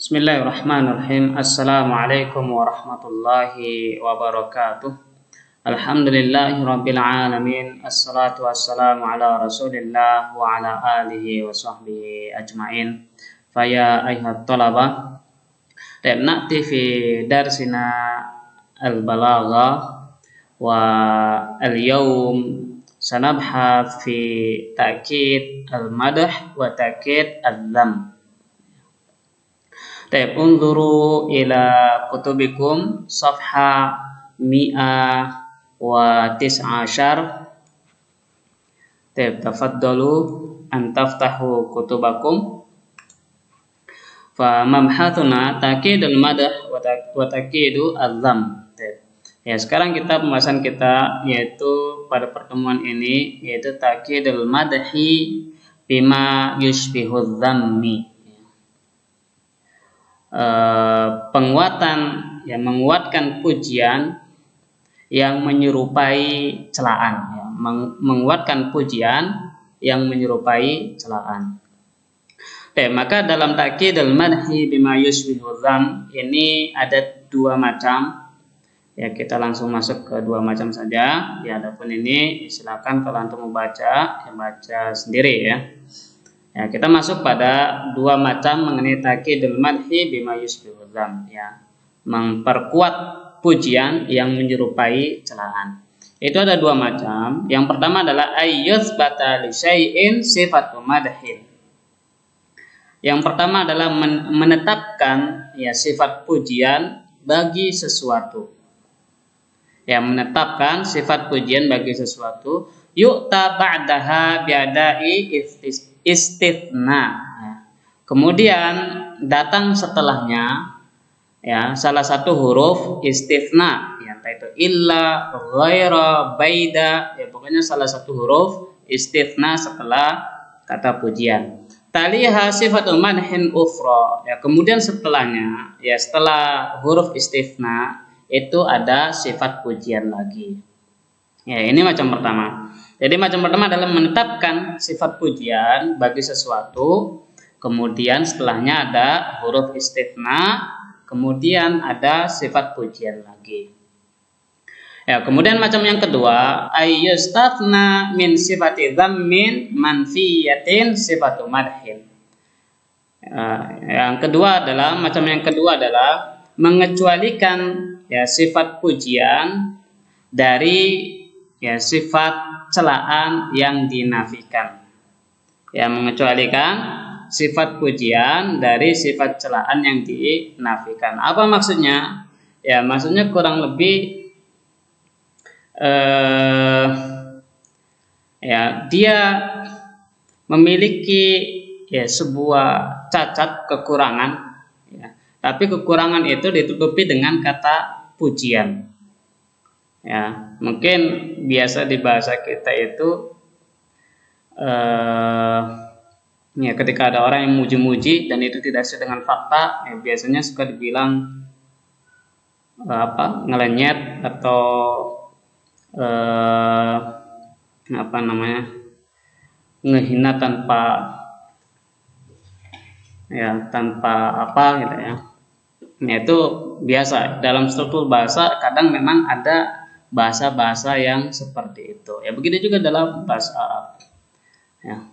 Bismillahirrahmanirrahim. Assalamualaikum warahmatullahi wabarakatuh. Alhamdulillahirabbil alamin. Assalatu wassalamu ala Rasulillah wa ala alihi wa sahbihi ajmain. Faya ayyuhat talaba, na'ti fi darsina al-balagha wa al-yawm sanabhath fi ta'kid al-madh wa ta'kid al-dhamm. Unzuru ila kutubikum safha mi'ah wa tis'ashar. Tafaddalu an taftahu kutubakum. Fa mamhathuna takidul madah wa takidu al-dhamm. Ya, sekarang pembahasan kita yaitu pada pertemuan ini yaitu takidul madhi bima yushbihu dhammi. Penguatan, ya, menguatkan pujian yang menyerupai celaan, ya, menguatkan pujian yang menyerupai celaan. Maka dalam ta'kidul madhi bima yushbihu dhamm ini ada dua macam. Ya, kita langsung masuk ke dua macam saja. Ya, adapun ini silakan kalau antum membaca, ya baca sendiri ya. Ya, kita masuk pada dua macam mengenai ta'kidul madhi bima yushbihu dhamm, ya. Memperkuat pujian yang menyerupai celaan. Itu ada dua macam. Yang pertama adalah ayyuthbata li syai'in sifatu madhin. Yang pertama adalah menetapkan, ya, sifat pujian bagi sesuatu. Ya, menetapkan sifat pujian bagi sesuatu. Yu'ta ba'daha bi'adai istithna. Kemudian datang setelahnya, ya, salah satu huruf istithna, ya, yaitu illa, ghaira, baida, ya, pokoknya salah satu huruf istithna setelah kata pujian. Taliha sifatul madhin ukhra, ya, kemudian setelahnya, ya, setelah huruf istithna itu ada sifat pujian lagi. Ya, ini macam pertama. Jadi macam pertama adalah menetapkan sifat pujian bagi sesuatu, kemudian setelahnya ada huruf istithna, kemudian ada sifat pujian lagi. Ya, kemudian macam yang kedua, ayyustathna min sifati dhammin manfiyatin sifatu madhin. Yang kedua adalah mengecualikan, ya, sifat pujian dari, ya, sifat celaan yang dinafikan. Ya, mengecualikan sifat pujian dari sifat celaan yang dinafikan. Apa maksudnya? Ya, maksudnya kurang lebih ya, dia memiliki, ya, sebuah cacat, kekurangan, ya, tapi kekurangan itu ditutupi dengan kata pujian. Ya, mungkin biasa di bahasa kita itu ya, ketika ada orang yang muji-muji dan itu tidak sesuai dengan fakta, ya, biasanya suka dibilang ngelenyet atau ngehina tanpa, ya, tanpa apa gitu ya. Ya, itu biasa dalam struktur bahasa, kadang memang ada bahasa-bahasa yang seperti itu. Ya, begitu juga dalam bahasa Arab. Ya.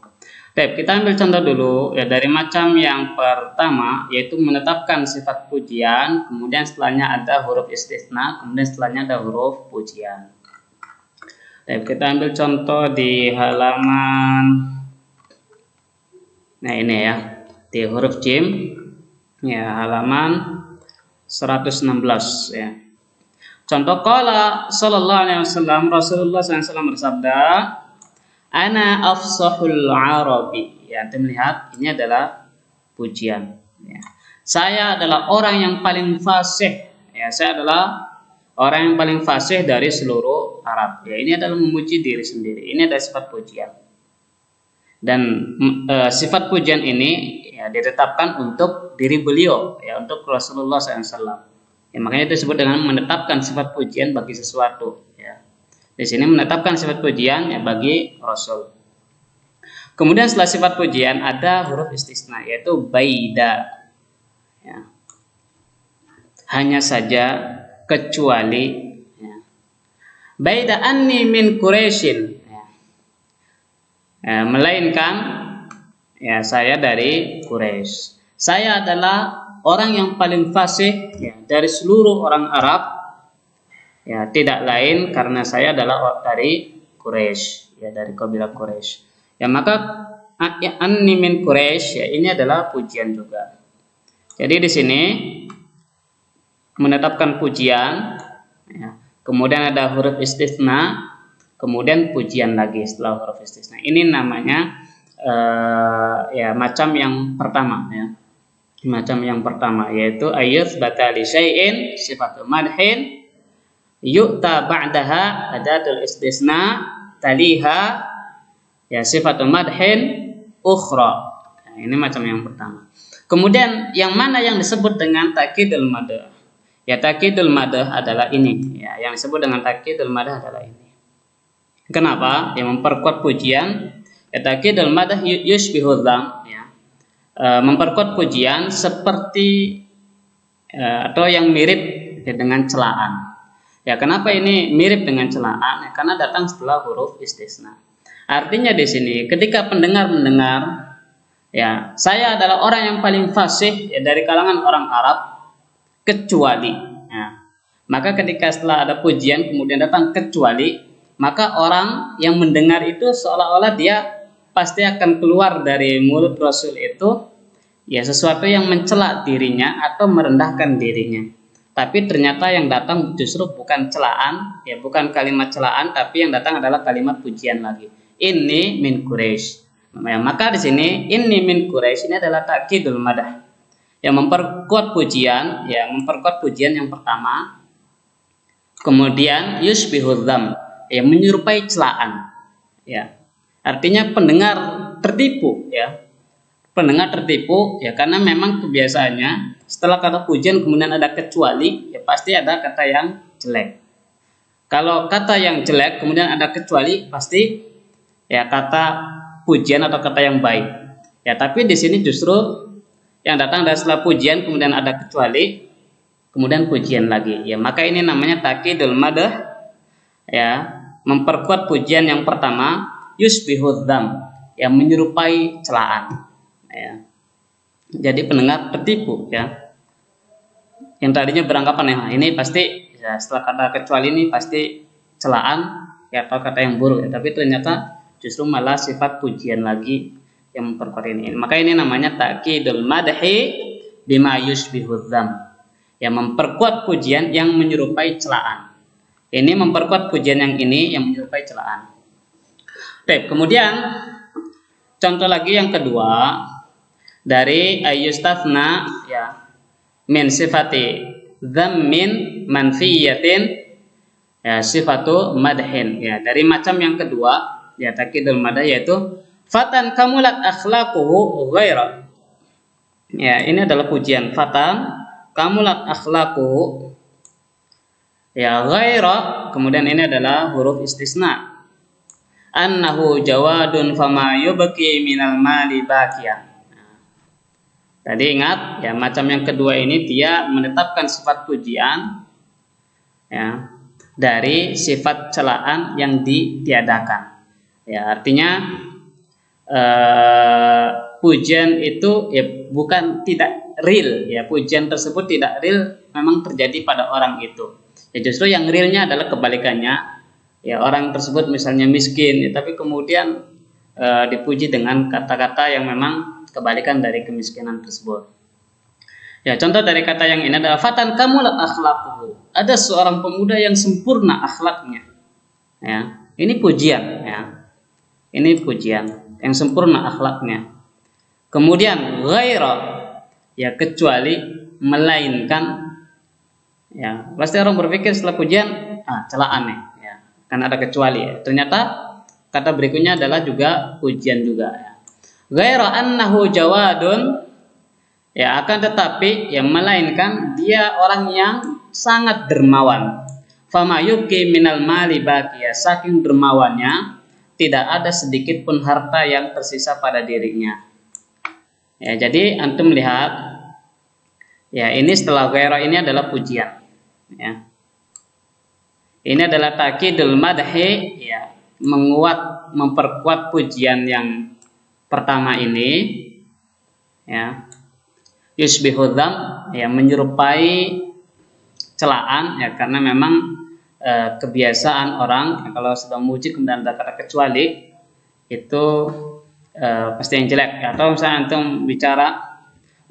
Baik, kita ambil contoh dulu, ya, dari macam yang pertama yaitu menetapkan sifat pujian, kemudian setelahnya ada huruf istitsna, kemudian setelahnya ada huruf pujian. Baik, kita ambil contoh di halaman, nah ini ya, di huruf jim, ya, halaman 116 ya. Contoh qala sallallahu alaihi wasallam, Rasulullah SAW bersabda, ana afsahul arabi. Ya, Anda melihat ini adalah pujian, ya. Saya adalah orang yang paling fasih, ya, saya adalah orang yang paling fasih dari seluruh Arab. Ya, ini adalah memuji diri sendiri. Ini adalah sifat pujian. Dan sifat pujian ini, ya, ditetapkan untuk diri beliau, ya, untuk Rasulullah SAW. Ya, makanya disebut dengan menetapkan sifat pujian bagi sesuatu. Ya. Di sini menetapkan sifat pujian, ya, bagi Rasul. Kemudian setelah sifat pujian ada huruf istisna yaitu baida. ya. Hanya saja kecuali ya. Baida anni min Quraisyin ya. Melainkan ya saya dari Quraisy. Saya adalah orang yang paling fasih ya, dari seluruh orang Arab. Ya, tidak lain karena saya adalah dari Quraisy, ya dari kabilah Quraisy. Ya maka anni min Quraisy ya ini adalah pujian juga. Jadi di sini menetapkan pujian, ya, kemudian ada huruf istisna, kemudian pujian lagi setelah huruf istisna. Ini namanya ya macam yang pertama ya. Macam yang pertama yaitu ayat batali syai'in sifatul madhin yu'ta ba'daha adatul istisna taliha ya sifatul madhin ukhra. Nah, ini macam yang pertama. Kemudian yang mana yang disebut dengan takkidul madah? Ya takkidul madah adalah ini ya, yang disebut dengan takkidul madah adalah ini. Kenapa? Yang memperkuat pujian ya takkidul madah yushbihu dzam ya. Memperkuat pujian seperti atau yang mirip ya, dengan celaan. Ya, kenapa ini mirip dengan celaan? Ya, karena datang setelah huruf istisna. Artinya di sini ketika pendengar mendengar, ya saya adalah orang yang paling fasih ya, dari kalangan orang Arab kecuali. Ya. Maka ketika setelah ada pujian kemudian datang kecuali, maka orang yang mendengar itu seolah-olah dia pasti akan keluar dari mulut Rasul itu ya sesuatu yang mencela dirinya atau merendahkan dirinya. Tapi ternyata yang datang justru bukan celaan, ya bukan kalimat celaan, tapi yang datang adalah kalimat pujian lagi. Ini min Quraisy. Ya, maka di sini ini min Quraisy ini adalah takkidul madah. Yang memperkuat pujian, ya memperkuat pujian yang pertama. Kemudian yushbihu dzam, ya menyerupai celaan. Ya. Artinya pendengar tertipu, ya. Pendengar tertipu ya karena memang kebiasaannya setelah kata pujian kemudian ada kecuali ya pasti ada kata yang jelek. Kalau kata yang jelek kemudian ada kecuali pasti ya kata pujian atau kata yang baik. Ya tapi di sini justru yang datang dari setelah pujian kemudian ada kecuali kemudian pujian lagi. Ya maka ini namanya takkidul madah ya memperkuat pujian yang pertama yushbihu dzam yang menyerupai celaan. Ya. Jadi pendengar tertipu ya. Yang tadinya beranggapan ya ini pasti ya, setelah kata kecuali ini pasti celaan ya atau kata yang buruk ya. Tapi ternyata justru malah sifat pujian lagi yang memperkuat ini. Maka ini namanya takkidul madhi bima yushbihu dzam. Yang memperkuat pujian yang menyerupai celaan. Ini memperkuat pujian yang ini yang menyerupai celaan. Baik, kemudian contoh lagi yang kedua dari ayustafna ya min sifati dzammin manfiyatin ya sifatu madhin ya dari macam yang kedua ya takkidul madah yaitu fatan kamulat akhlaquhu ghaira ya ini adalah pujian fatan kamulat akhlaquhu ya ghaira kemudian ini adalah huruf istisna annahu jawadun fama yubqi minal mali baqiyan. Tadi ingat ya macam yang kedua ini dia menetapkan sifat pujian ya dari sifat celaan yang ditiadakan. Ya artinya pujian itu ya bukan tidak real ya pujian tersebut tidak real memang terjadi pada orang itu. Ya justru yang realnya adalah kebalikannya. Ya orang tersebut misalnya miskin ya, tapi kemudian dipuji dengan kata-kata yang memang kebalikan dari kemiskinan tersebut. Ya, contoh dari kata yang ini adalah fatan kamulat akhlaquhu. Ada seorang pemuda yang sempurna akhlaknya. Ya, ini pujian ya. Ini pujian yang sempurna akhlaknya. Kemudian ghaira ya kecuali melainkan ya. Pasti orang berpikir setelah pujian celaan nih ya. Karena ada kecuali ya. Ternyata kata berikutnya adalah juga pujian juga ya. Ghaira annahu jawadun ya akan tetapi yang melainkan dia orang yang sangat dermawan. Fama yuki minal mali baqiya saking dermawannya tidak ada sedikit pun harta yang tersisa pada dirinya. Ya jadi antum lihat Ya, ini setelah ghaira ini adalah pujian. Ya. Ini adalah takidul madhi, ya, memperkuat pujian yang pertama ini, ya. Yusbihu dzam, ya, menyerupai celaan, ya, karena memang kebiasaan orang, ya, kalau sedang memuji kemudian ada kata kecuali itu pasti yang jelek, ya. Atau misalnya antum bicara,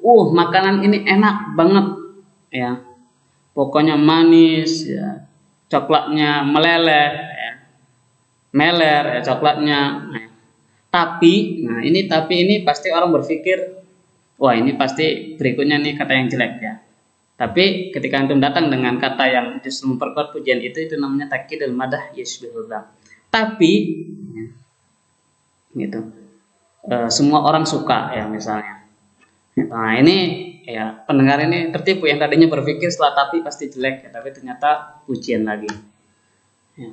makanan ini enak banget, ya, pokoknya manis, ya, coklatnya meleleh, ya, meler, ya, coklatnya. Nah, tapi ini pasti orang berpikir, wah, ini pasti berikutnya nih kata yang jelek, ya. Tapi ketika antum datang dengan kata yang justru memperkuat pujian itu namanya takidul madah yusbihul dzam. Tapi gitu, semua orang suka, ya, misalnya. Nah, ini, ya, pendengar ini tertipu yang tadinya berpikir setelah tapi pasti jelek, ya, tapi ternyata pujian lagi. Ya.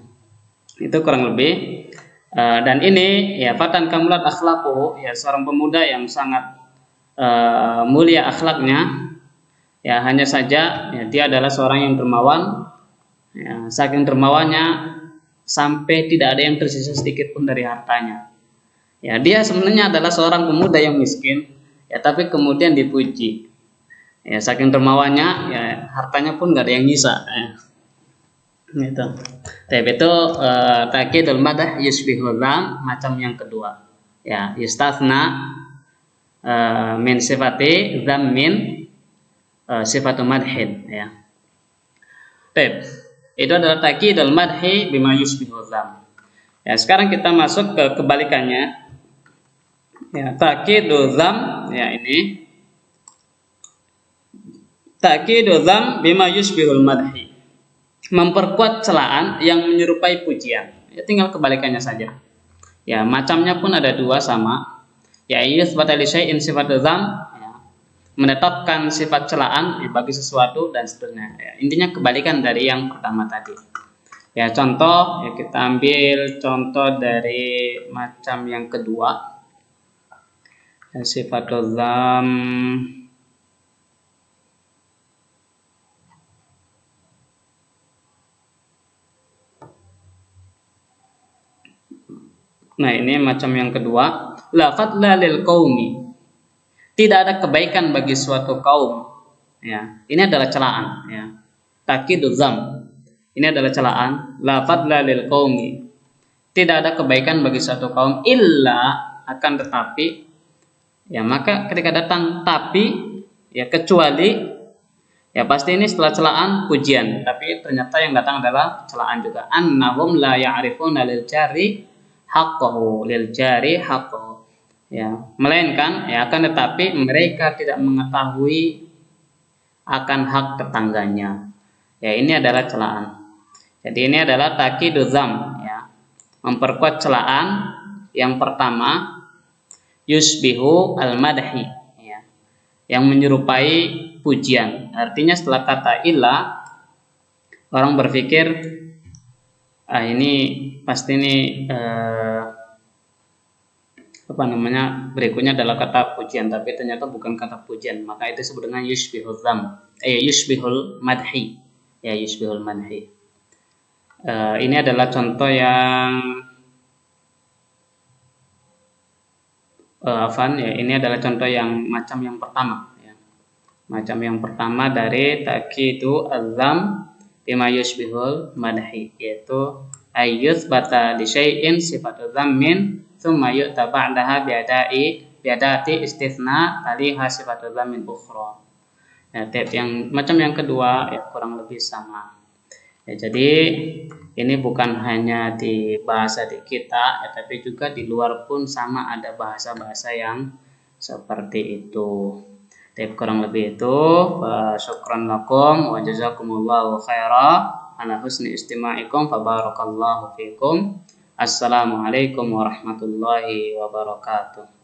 Itu kurang lebih. Dan ini, ya, fatan kamulat akhlaquhu, ya, seorang pemuda yang sangat mulia akhlaknya. Ya, hanya saja, ya, dia adalah seorang yang dermawan, ya, saking dermawannya sampai tidak ada yang tersisa sedikit pun dari hartanya. Ya, dia sebenarnya adalah seorang pemuda yang miskin, ya, tapi kemudian dipuji. Ya, saking dermawannya, ya, hartanya pun nggak ada yang nyisa. Ya. Gitu. Tapi itu takidul madah yusbihul dzam macam yang kedua. Ya, yustatsna min sifati dzammin sifatul madhin, ya. Baik. Itu adalah takidul madhi bima yusbihul dzam. Ya, sekarang kita masuk ke kebalikannya. Ya, takidul dzam, ya, ini takidul dzam bima yusbihul madhi. Memperkuat celaan yang menyerupai pujian. Ya, tinggal kebalikannya saja. Ya, macamnya pun ada dua sama. Ya, yuthbata li syai'in sifatul dzam, menetapkan sifat celaan, ya, bagi sesuatu dan seterusnya. Ya, intinya kebalikan dari yang pertama tadi. Ya, contoh, ya, kita ambil contoh dari macam yang kedua. Ya, sifatul dzam. Nah, ini macam yang kedua. La fadla lil qaumi. Tidak ada kebaikan bagi suatu kaum. Ya, ini adalah celaan, ya. Takidul dzam. Ini adalah celaan. La fadla lil qaumi. Tidak ada kebaikan bagi suatu kaum illa, akan tetapi, ya, maka ketika datang tapi, ya, kecuali, ya, pasti ini setelah celaan pujian, tapi ternyata yang datang adalah celaan juga. Annahum la ya'rifuna lil jari haqqahu, lil jari haqqahu. Ya, melainkan, ya, akan tetapi mereka tidak mengetahui akan hak tetangganya. Ya, ini adalah celaan. Jadi ini adalah takidul dzam, ya, memperkuat celaan yang pertama yusbihu al-madhi, ya, yang menyerupai pujian. Artinya setelah kata illa, orang berpikir, ini pasti ini berikutnya adalah kata pujian, tapi ternyata bukan kata pujian, maka itu disebut dengan yusbihul dzam, yusbihul madhi, ya, yusbihul madhi. Ini adalah contoh yang ya, ini adalah contoh yang macam yang pertama, ya. Macam yang pertama dari takidu al-dzam bima yusbihul madhi, yaitu ayyuthbata li syai'in sifatul dzammin tsumma yu'ta ba'daha biadati istitsna taliha sifatul dzammin ukhra. Ya, yang macam yang kedua, ya, kurang lebih sama. Ya, jadi ini bukan hanya di bahasa di kita, ya, tapi juga di luar pun sama, ada bahasa-bahasa yang seperti itu. Tapi kurang lebih itu. Syukran lakum wa jazakumullahu khaira ala husni istima'ikum fa barakallahu fikum. Assalamualaikum warahmatullahi wabarakatuh.